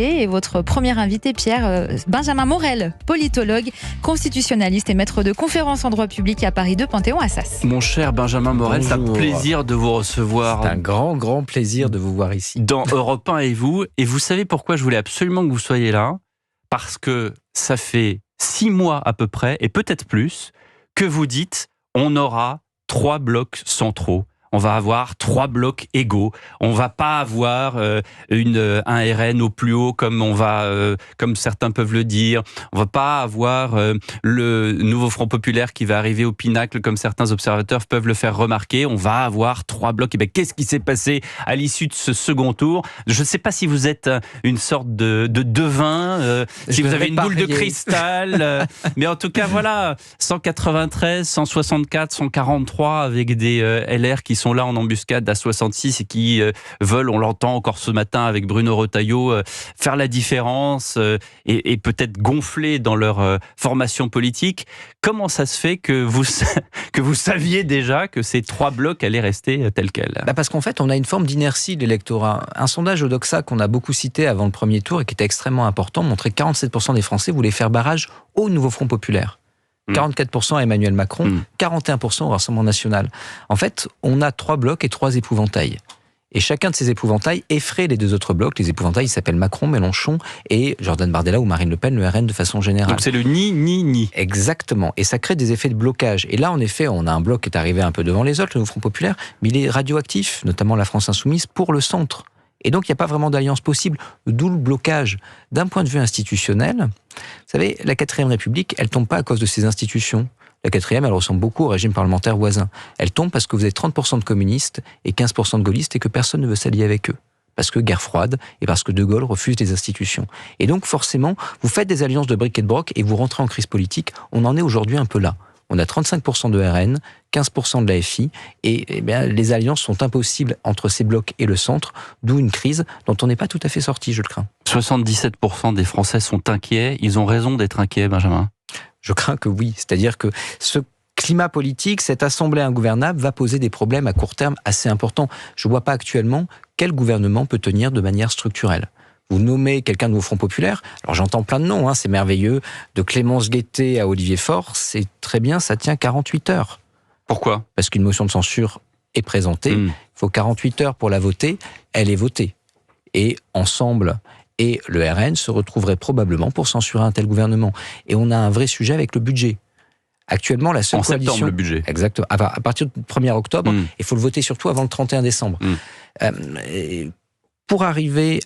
Et votre premier invité, Pierre Benjamin Morel, politologue, constitutionnaliste et maître de conférences en droit public à Paris 2, Panthéon-Assas. Mon cher Benjamin Morel, c'est un plaisir de vous recevoir. C'est un grand plaisir de vous voir ici. Dans Europe 1 et vous savez pourquoi je voulais absolument que vous soyez là? Parce que ça fait 6 mois à peu près, et peut-être plus, que vous dites on aura 3 blocs centraux. On va avoir 3 blocs égaux. On va pas avoir un RN au plus haut comme certains peuvent le dire. On va pas avoir le nouveau Front populaire qui va arriver au pinacle comme certains observateurs peuvent le faire remarquer. On va avoir 3 blocs. Et bien, qu'est-ce qui s'est passé à l'issue de ce second tour? Je ne sais pas si vous êtes une sorte de devin, si vous avez une boule de cristal, mais en tout cas voilà, 193, 164, 143 avec des LR qui sont là en embuscade à 66 et qui veulent, on l'entend encore ce matin avec Bruno Retailleau, faire la différence et peut-être gonfler dans leur formation politique. Comment ça se fait que vous saviez déjà que ces 3 blocs allaient rester tels quels? Parce qu'en fait, on a une forme d'inertie de l'électorat. Un sondage Odoxa qu'on a beaucoup cité avant le premier tour et qui était extrêmement important montrait que 47% des Français voulaient faire barrage au nouveau Front populaire. 44% à Emmanuel Macron, 41% au Rassemblement national. En fait, on a 3 blocs et 3 épouvantails. Et chacun de ces épouvantails effraie les 2 autres blocs. Les épouvantails s'appellent Macron, Mélenchon et Jordan Bardella ou Marine Le Pen, le RN de façon générale. Donc c'est le ni. Exactement. Et ça crée des effets de blocage. Et là, en effet, on a un bloc qui est arrivé un peu devant les autres, le Nouveau Front populaire, mais il est radioactif, notamment la France insoumise, pour le centre. Et donc, il n'y a pas vraiment d'alliance possible, d'où le blocage. D'un point de vue institutionnel, vous savez, la 4ème République, elle ne tombe pas à cause de ses institutions. La 4ème, elle ressemble beaucoup au régime parlementaire voisin. Elle tombe parce que vous avez 30% de communistes et 15% de gaullistes et que personne ne veut s'allier avec eux. Parce que guerre froide et parce que De Gaulle refuse des institutions. Et donc, forcément, vous faites des alliances de bric et de broc et vous rentrez en crise politique. On en est aujourd'hui un peu là. On a 35% de RN, 15% de l'AFI, et les alliances sont impossibles entre ces blocs et le centre, d'où une crise dont on n'est pas tout à fait sorti, je le crains. 77% des Français sont inquiets. Ils ont raison d'être inquiets, Benjamin? Je crains que oui. C'est-à-dire que ce climat politique, cette assemblée ingouvernable va poser des problèmes à court terme assez importants. Je ne vois pas actuellement quel gouvernement peut tenir de manière structurelle. Vous nommez quelqu'un de vos Front populaires, alors j'entends plein de noms, c'est merveilleux, de Clémence Guettet à Olivier Faure, c'est très bien, ça tient 48 heures. Pourquoi? Parce qu'une motion de censure est présentée, il faut 48 heures pour la voter, elle est votée. Et ensemble, et le RN se retrouverait probablement pour censurer un tel gouvernement. Et on a un vrai sujet avec le budget. Actuellement, la seule coalition... En septembre, le budget. Exactement. À partir du 1er octobre, il faut le voter surtout avant le 31 décembre. Pour arriver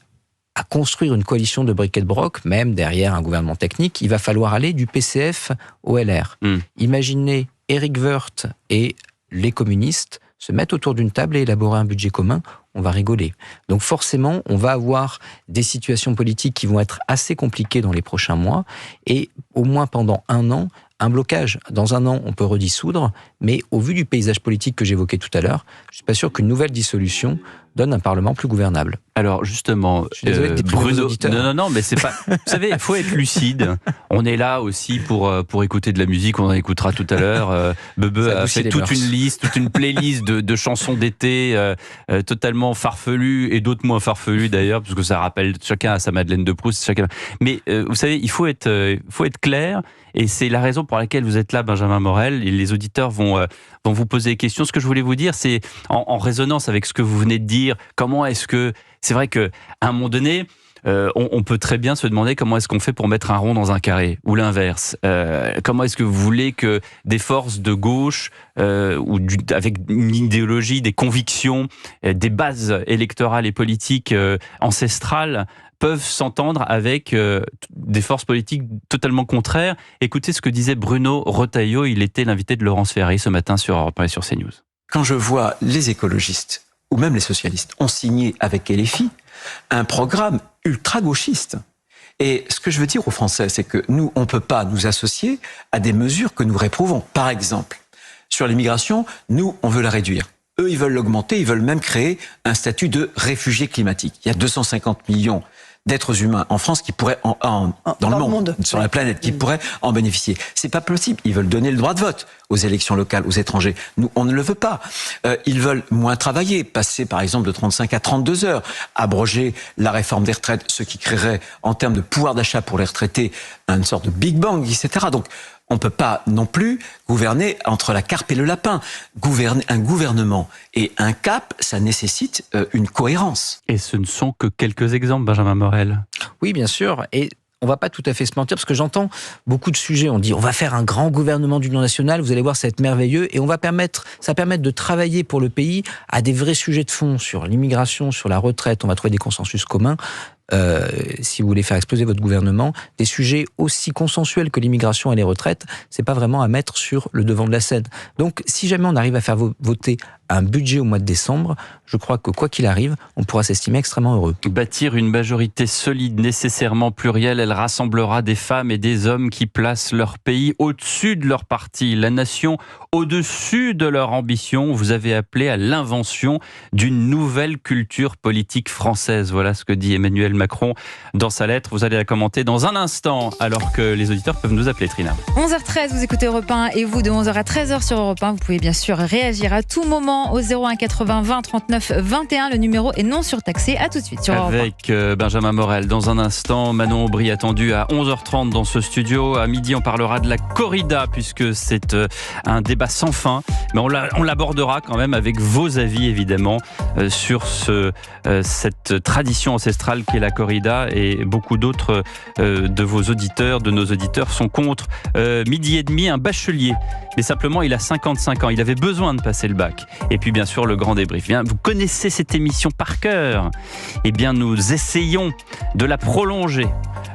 à construire une coalition de briquet de broc, même derrière un gouvernement technique, il va falloir aller du PCF au LR. Imaginez Éric Woerth et les communistes se mettre autour d'une table et élaborer un budget commun, on va rigoler. Donc forcément, on va avoir des situations politiques qui vont être assez compliquées dans les prochains mois, et au moins pendant 1 an, un blocage. Dans 1 an, on peut redissoudre, mais au vu du paysage politique que j'évoquais tout à l'heure, je ne suis pas sûr qu'une nouvelle dissolution donne un Parlement plus gouvernable. Alors justement, je suis désolé de déprimer vos auditeurs. Non, mais c'est pas. Vous savez, il faut être lucide. On est là aussi pour écouter de la musique. On en écoutera tout à l'heure. Bebe a fait toute une playlist de chansons d'été totalement farfelues et d'autres moins farfelues d'ailleurs, parce que ça rappelle chacun à sa Madeleine de Proust. Mais vous savez, il faut être clair. Et c'est la raison pour laquelle vous êtes là, Benjamin Morel. Et les auditeurs vont vous poser des questions. Ce que je voulais vous dire, c'est en résonance avec ce que vous venez de dire. Comment est-ce que... C'est vrai qu'à un moment donné, on peut très bien se demander comment est-ce qu'on fait pour mettre un rond dans un carré, ou l'inverse. Comment est-ce que vous voulez que des forces de gauche, avec une idéologie, des convictions, des bases électorales et politiques ancestrales, peuvent s'entendre avec des forces politiques totalement contraires? Écoutez ce que disait Bruno Retailleau, il était l'invité de Laurence Ferrari ce matin sur Europe 1 et sur CNews. Quand je vois les écologistes, ou même les socialistes, ont signé avec LFI un programme ultra-gauchiste. Et ce que je veux dire aux Français, c'est que nous, on ne peut pas nous associer à des mesures que nous réprouvons. Par exemple, sur l'immigration, nous, on veut la réduire. Eux, ils veulent l'augmenter, ils veulent même créer un statut de réfugié climatique. Il y a 250 millions d'êtres humains en France qui pourraient dans le monde, sur la planète, qui pourraient en bénéficier. C'est pas possible. Ils veulent donner le droit de vote aux élections locales, aux étrangers. Nous, on ne le veut pas. Ils veulent moins travailler, passer par exemple de 35 à 32 heures, abroger la réforme des retraites, ce qui créerait en termes de pouvoir d'achat pour les retraités une sorte de Big Bang, etc. Donc, on ne peut pas non plus gouverner entre la carpe et le lapin. Gouverner un gouvernement et un cap, ça nécessite une cohérence. Et ce ne sont que quelques exemples, Benjamin Morel. Oui, bien sûr. Et on ne va pas tout à fait se mentir, parce que j'entends beaucoup de sujets. On dit, on va faire un grand gouvernement d'union nationale, vous allez voir, ça va être merveilleux. Et ça va permettre de travailler pour le pays à des vrais sujets de fond, sur l'immigration, sur la retraite. On va trouver des consensus communs. Si vous voulez faire exploser votre gouvernement, des sujets aussi consensuels que l'immigration et les retraites, c'est pas vraiment à mettre sur le devant de la scène. Donc, si jamais on arrive à faire voter un budget au mois de décembre, je crois que quoi qu'il arrive, on pourra s'estimer extrêmement heureux. Bâtir une majorité solide, nécessairement plurielle, elle rassemblera des femmes et des hommes qui placent leur pays au-dessus de leur parti, la nation au-dessus de leur ambition. Vous avez appelé à l'invention d'une nouvelle culture politique française. Voilà ce que dit Emmanuel Macron dans sa lettre. Vous allez la commenter dans un instant, alors que les auditeurs peuvent nous appeler, Trina. 11h13, vous écoutez Europe 1 et vous de 11h à 13h sur Europe 1. Vous pouvez bien sûr réagir à tout moment au 01 80 20 39 21. Le numéro est non surtaxé. À tout de suite sur Europe 1. Avec Benjamin Morel. Dans un instant, Manon Aubry attendu à 11h30 dans ce studio. À midi, on parlera de la corrida, puisque c'est un débat sans fin. Mais on l'abordera quand même avec vos avis, évidemment, sur cette tradition ancestrale qu'est la corrida. Et beaucoup d'autres de nos auditeurs sont contre. Midi et demi, un bachelier. Mais simplement, il a 55 ans. Il avait besoin de passer le bac. Et puis, bien sûr, le grand débrief. Bien, vous connaissez cette émission par cœur. Eh bien, nous essayons de la prolonger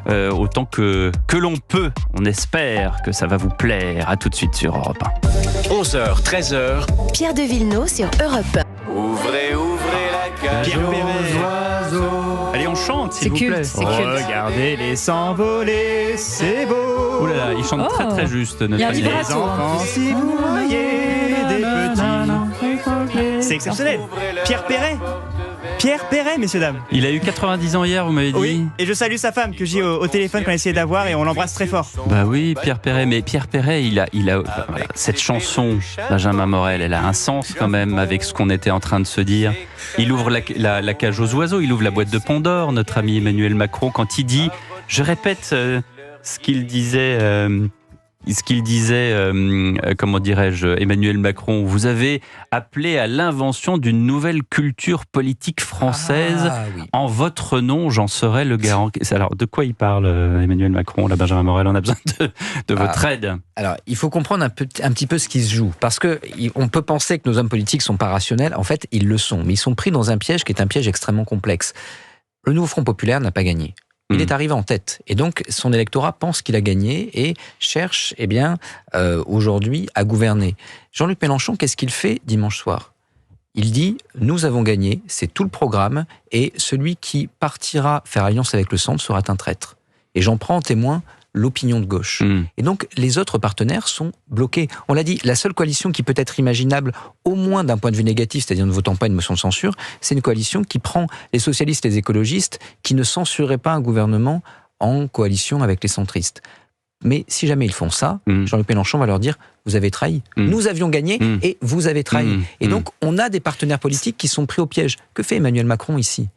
autant que l'on peut. On espère que ça va vous plaire. À tout de suite sur Europe 1. 11h, 13h. Pierre de Villeneuve sur Europe 1. Ouvrez la cage aux oiseaux. Allez, on chante, s'il C'est vous culte, plaît. c'est culte. Regardez-les s'envoler, c'est beau. Oh là là, il chante très très juste. Il y a un notre ami. vibrato. Les enfants, si vous voyez des petits. C'est exceptionnel. Pierre Perret, messieurs, dames. Il a eu 90 ans hier, vous m'avez dit. Oui, et je salue sa femme que j'ai au téléphone qu'on a essayé d'avoir et on l'embrasse très fort. Bah oui, Pierre Perret. Mais Pierre Perret, il a voilà, cette chanson, Benjamin Morel, elle a un sens quand même avec ce qu'on était en train de se dire. Il ouvre la cage aux oiseaux, il ouvre la boîte de Pandore, notre ami Emmanuel Macron, quand il dit, je répète ce qu'il disait... comment dirais-je, Emmanuel Macron, vous avez appelé à l'invention d'une nouvelle culture politique française. Oui. En votre nom, j'en serai le garant. Alors, de quoi il parle, Emmanuel Macron? Là, Benjamin Morel, on a besoin de votre aide. Alors, il faut comprendre un petit peu ce qui se joue. Parce qu'on peut penser que nos hommes politiques sont pas rationnels. En fait, ils le sont. Mais ils sont pris dans un piège qui est un piège extrêmement complexe. Le nouveau Front populaire n'a pas gagné. Il est arrivé en tête. Et donc, son électorat pense qu'il a gagné et cherche, aujourd'hui, à gouverner. Jean-Luc Mélenchon, qu'est-ce qu'il fait dimanche soir? Il dit, nous avons gagné, c'est tout le programme, et celui qui partira faire alliance avec le centre sera un traître. Et j'en prends en témoin l'opinion de gauche. Et donc, les autres partenaires sont bloqués. On l'a dit, la seule coalition qui peut être imaginable, au moins d'un point de vue négatif, c'est-à-dire ne votant pas une motion de censure, c'est une coalition qui prend les socialistes et les écologistes, qui ne censureraient pas un gouvernement en coalition avec les centristes. Mais si jamais ils font ça, Jean-Luc Mélenchon va leur dire, vous avez trahi. Nous avions gagné et vous avez trahi. Et donc, on a des partenaires politiques qui sont pris au piège. Que fait Emmanuel Macron ici?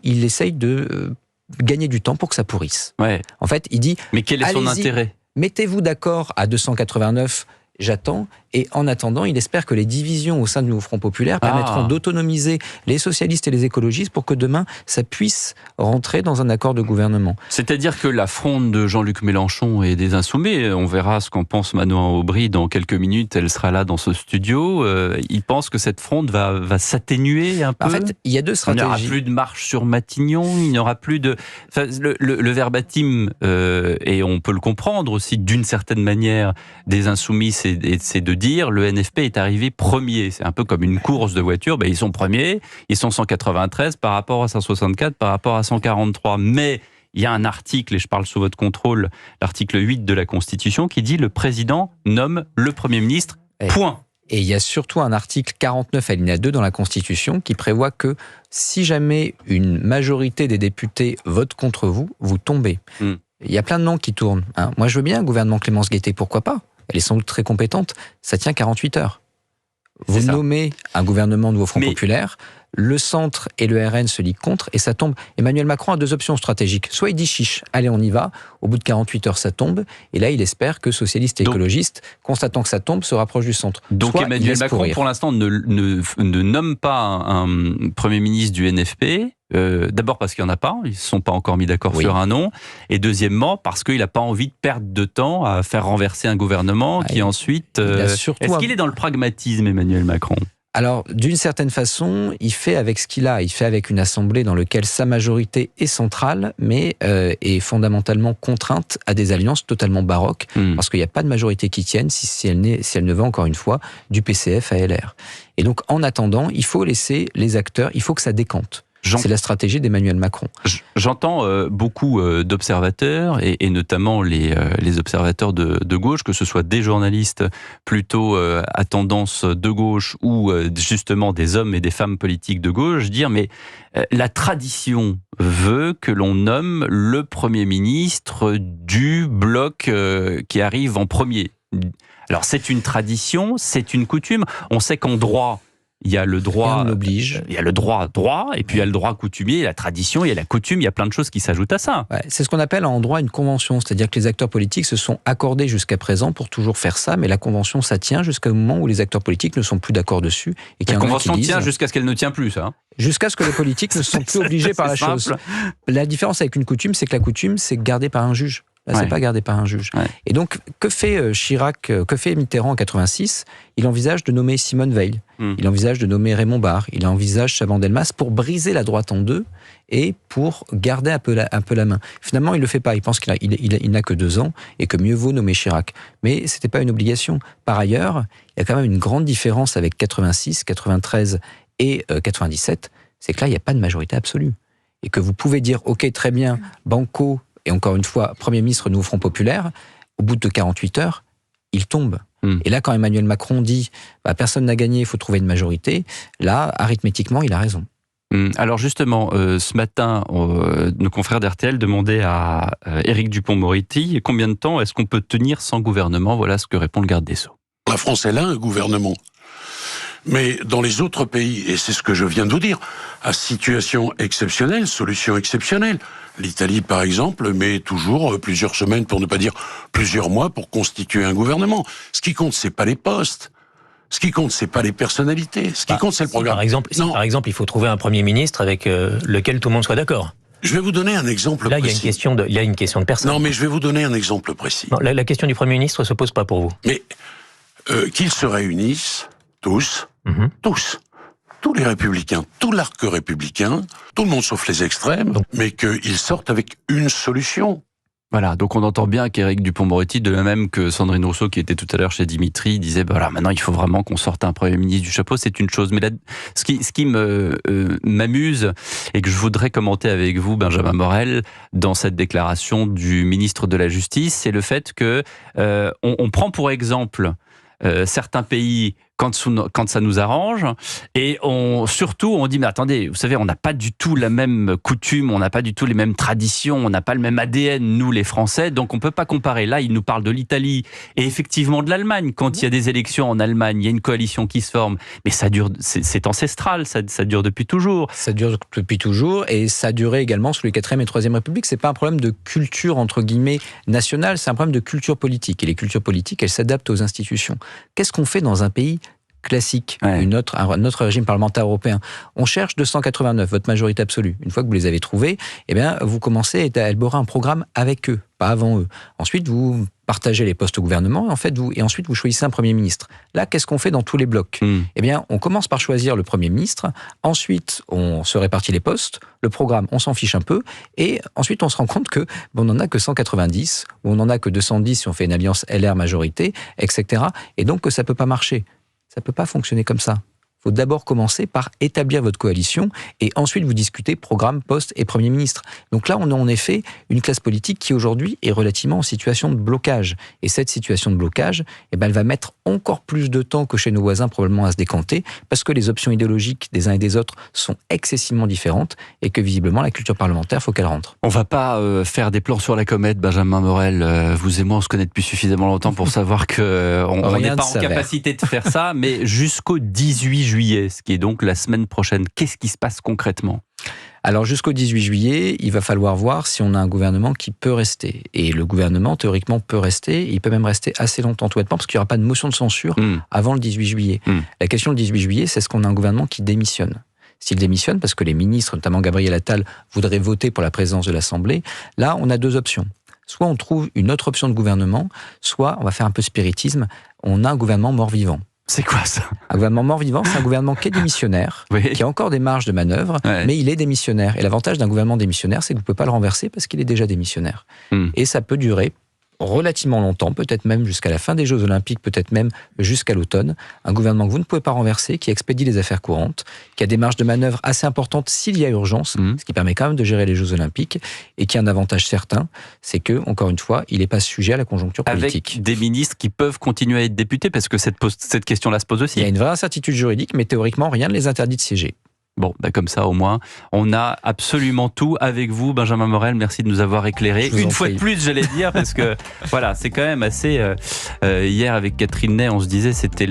Il essaye de... gagner du temps pour que ça pourrisse. Ouais. En fait, il dit... Mais quel est son intérêt? Mettez-vous d'accord à 289, j'attends. Et en attendant, il espère que les divisions au sein du Nouveau Front populaire permettront d'autonomiser les socialistes et les écologistes pour que demain, ça puisse rentrer dans un accord de gouvernement. C'est-à-dire que la fronde de Jean-Luc Mélenchon et des Insoumis, on verra ce qu'en pense Manon Aubry dans quelques minutes, elle sera là dans ce studio. Il pense que cette fronde va s'atténuer un peu. En fait, il y a deux stratégies. Il n'y aura plus de marche sur Matignon, il n'y aura plus de... Enfin, le verbatim, et on peut le comprendre aussi d'une certaine manière, des Insoumis, c'est de dire le NFP est arrivé premier. C'est un peu comme une course de voiture. Ils sont premiers, ils sont 193 par rapport à 164, par rapport à 143. Mais il y a un article, et je parle sous votre contrôle, l'article 8 de la Constitution, qui dit le président nomme le Premier ministre. Point. Et il y a surtout un article 49 alinéa 2 dans la Constitution qui prévoit que si jamais une majorité des députés vote contre vous, vous tombez. Il y a plein de noms qui tournent. Moi, je veux bien un gouvernement Clémence Guettet, pourquoi pas ? Elle est sans doute très compétente. Ça tient 48 heures. Vous nommez un gouvernement Nouveau Front Populaire, le centre et le RN se liguent contre et ça tombe. Emmanuel Macron a 2 options stratégiques. Soit il dit chiche, allez on y va, au bout de 48 heures ça tombe, et là il espère que socialistes et écologistes, constatant que ça tombe, se rapprochent du centre. Donc soit Emmanuel Macron pour l'instant ne nomme pas un Premier ministre du NFP, d'abord parce qu'il n'y en a pas, ils ne se sont pas encore mis d'accord sur un nom, et deuxièmement parce qu'il n'a pas envie de perdre de temps à faire renverser un gouvernement qui ensuite... Est-ce qu'il est dans le pragmatisme, Emmanuel Macron ? Alors, d'une certaine façon, il fait avec ce qu'il a. Il fait avec une assemblée dans laquelle sa majorité est centrale, mais est fondamentalement contrainte à des alliances totalement baroques, parce qu'il n'y a pas de majorité qui tienne si elle ne va, encore une fois, du PCF à LR. Et donc, en attendant, il faut laisser les acteurs, il faut que ça décante. C'est la stratégie d'Emmanuel Macron. J'entends beaucoup d'observateurs, et notamment les observateurs de gauche, que ce soit des journalistes plutôt à tendance de gauche ou justement des hommes et des femmes politiques de gauche, dire mais la tradition veut que l'on nomme le Premier ministre du bloc qui arrive en premier. Alors c'est une tradition, c'est une coutume. On sait qu'en droit, il y a le droit, il y a le droit, et puis il y a le droit coutumier, la tradition, il y a la coutume, il y a plein de choses qui s'ajoutent à ça. Ouais, c'est ce qu'on appelle en droit une convention, c'est-à-dire que les acteurs politiques se sont accordés jusqu'à présent pour toujours faire ça, mais la convention, ça tient jusqu'au moment où les acteurs politiques ne sont plus d'accord dessus. Et la convention tient jusqu'à ce qu'elle ne tient plus, ça. Jusqu'à ce que les politiques ne sont plus obligés par la chose. La différence avec une coutume, c'est que la coutume, c'est gardé par un juge. Là, c'est pas gardé par un juge. Et donc, que fait Mitterrand en 86 ? Il envisage de nommer Simone Veil. Il envisage de nommer Raymond Barre. Il envisage Chaban-Delmas pour briser la droite en deux et pour garder un peu la main. Finalement, il ne le fait pas. Il pense qu'il n'a que 2 ans et que mieux vaut nommer Chirac. Mais ce n'était pas une obligation. Par ailleurs, il y a quand même une grande différence avec 86, 93 et 97. C'est que là, il n'y a pas de majorité absolue. Et que vous pouvez dire, OK, très bien, banco, et encore une fois, Premier ministre Nouveau Front Populaire, au bout de 48 heures, il tombe. Et là, quand Emmanuel Macron dit personne n'a gagné, il faut trouver une majorité, là, arithmétiquement, il a raison. Alors justement, ce matin, nos confrères d'RTL demandaient à Éric Dupond-Moretti combien de temps est-ce qu'on peut tenir sans gouvernement. Voilà ce que répond le garde des Sceaux. La France, elle a un gouvernement. Mais dans les autres pays, et c'est ce que je viens de vous dire, à situation exceptionnelle, solution exceptionnelle. L'Italie, par exemple, met toujours plusieurs semaines, pour ne pas dire plusieurs mois, pour constituer un gouvernement. Ce qui compte, c'est pas les postes. Ce qui compte, c'est pas les personnalités. Ce qui compte, c'est le programme. Par exemple, il faut trouver un Premier ministre avec lequel tout le monde soit d'accord. Je vais vous donner un exemple précis. Là, il y a une question de personne. Non, mais je vais vous donner un exemple précis. Non, la question du Premier ministre se pose pas pour vous. Mais qu'ils se réunissent, tous, tous les républicains, tout l'arc républicain, tout le monde sauf les extrêmes, mais qu'ils sortent avec une solution. Voilà, donc on entend bien qu'Éric Dupond-Moretti, de même que Sandrine Rousseau, qui était tout à l'heure chez Dimitri, disait voilà, maintenant il faut vraiment qu'on sorte un Premier ministre du chapeau, c'est une chose. Mais là, ce qui m'amuse et que je voudrais commenter avec vous, Benjamin Morel, dans cette déclaration du ministre de la Justice, c'est le fait que on prend pour exemple certains pays quand ça nous arrange, et surtout on dit mais attendez, vous savez, on n'a pas du tout la même coutume, on n'a pas du tout les mêmes traditions, on n'a pas le même ADN, nous les Français, donc on peut pas comparer. Là, il nous parle de l'Italie et effectivement de l'Allemagne. Quand il y a des élections en Allemagne, il y a une coalition qui se forme, mais ça dure, c'est ancestral, ça dure depuis toujours. Ça dure depuis toujours, et ça durait également sous les 4e et 3e Républiques. C'est pas un problème de culture, entre guillemets, nationale, c'est un problème de culture politique. Et les cultures politiques, elles s'adaptent aux institutions. Qu'est-ce qu'on fait dans un pays classique, un autre régime parlementaire européen? On cherche 289, votre majorité absolue. Une fois que vous les avez trouvés, eh bien, vous commencez à élaborer un programme avec eux, pas avant eux. Ensuite, vous partagez les postes au gouvernement, et ensuite vous choisissez un Premier ministre. Là, qu'est-ce qu'on fait dans tous les blocs ? Eh bien, on commence par choisir le Premier ministre, ensuite on se répartit les postes, le programme, on s'en fiche un peu, et ensuite on se rend compte que on n'en a que 190, ou on n'en a que 210 si on fait une alliance LR majorité, etc. Et donc que ça peut pas marcher. Ça ne peut pas fonctionner comme ça. Il faut d'abord commencer par établir votre coalition et ensuite vous discutez programme, poste et Premier ministre. Donc là, on a en effet une classe politique qui aujourd'hui est relativement en situation de blocage. Et cette situation de blocage, elle va mettre encore plus de temps que chez nos voisins probablement à se décanter parce que les options idéologiques des uns et des autres sont excessivement différentes et que visiblement la culture parlementaire, il faut qu'elle rentre. On va pas faire des plans sur la comète, Benjamin Morel. Vous et moi, on se connaît depuis suffisamment longtemps pour savoir qu'on n'est pas en capacité de faire ça, mais jusqu'au 18 juillet, ce qui est donc la semaine prochaine. Qu'est-ce qui se passe concrètement ? Alors jusqu'au 18 juillet, il va falloir voir si on a un gouvernement qui peut rester. Et le gouvernement, théoriquement, peut rester. Il peut même rester assez longtemps, tout bêtement, parce qu'il n'y aura pas de motion de censure avant le 18 juillet. La question du 18 juillet, c'est est-ce qu'on a un gouvernement qui démissionne ? S'il démissionne, parce que les ministres, notamment Gabriel Attal, voudraient voter pour la présidence de l'Assemblée, là, on a deux options. Soit on trouve une autre option de gouvernement, soit, on va faire un peu spiritisme, on a un gouvernement mort-vivant. C'est quoi ça ? Un gouvernement mort-vivant, c'est un gouvernement qui est démissionnaire, qui a encore des marges de manœuvre, mais il est démissionnaire. Et l'avantage d'un gouvernement démissionnaire, c'est que vous ne pouvez pas le renverser parce qu'il est déjà démissionnaire. Et ça peut durer relativement longtemps, peut-être même jusqu'à la fin des Jeux Olympiques, peut-être même jusqu'à l'automne. Un gouvernement que vous ne pouvez pas renverser, qui expédie les affaires courantes, qui a des marges de manœuvre assez importantes s'il y a urgence, ce qui permet quand même de gérer les Jeux Olympiques, et qui a un avantage certain, c'est que, encore une fois, il n'est pas sujet à la conjoncture politique. Avec des ministres qui peuvent continuer à être députés, parce que cette question-là se pose aussi. Il y a une vraie incertitude juridique, mais théoriquement, rien ne les interdit de siéger. Bon, comme ça au moins, on a absolument tout avec vous, Benjamin Morel. Merci de nous avoir éclairés. Une fois de plus, j'allais dire, parce que voilà, c'est quand même assez. Hier avec Catherine Ney, on se disait c'était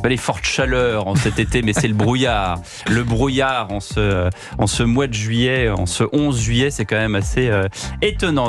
pas les fortes chaleurs en cet été, mais c'est le brouillard. Le brouillard en ce mois de juillet, en ce 11 juillet, c'est quand même assez étonnant.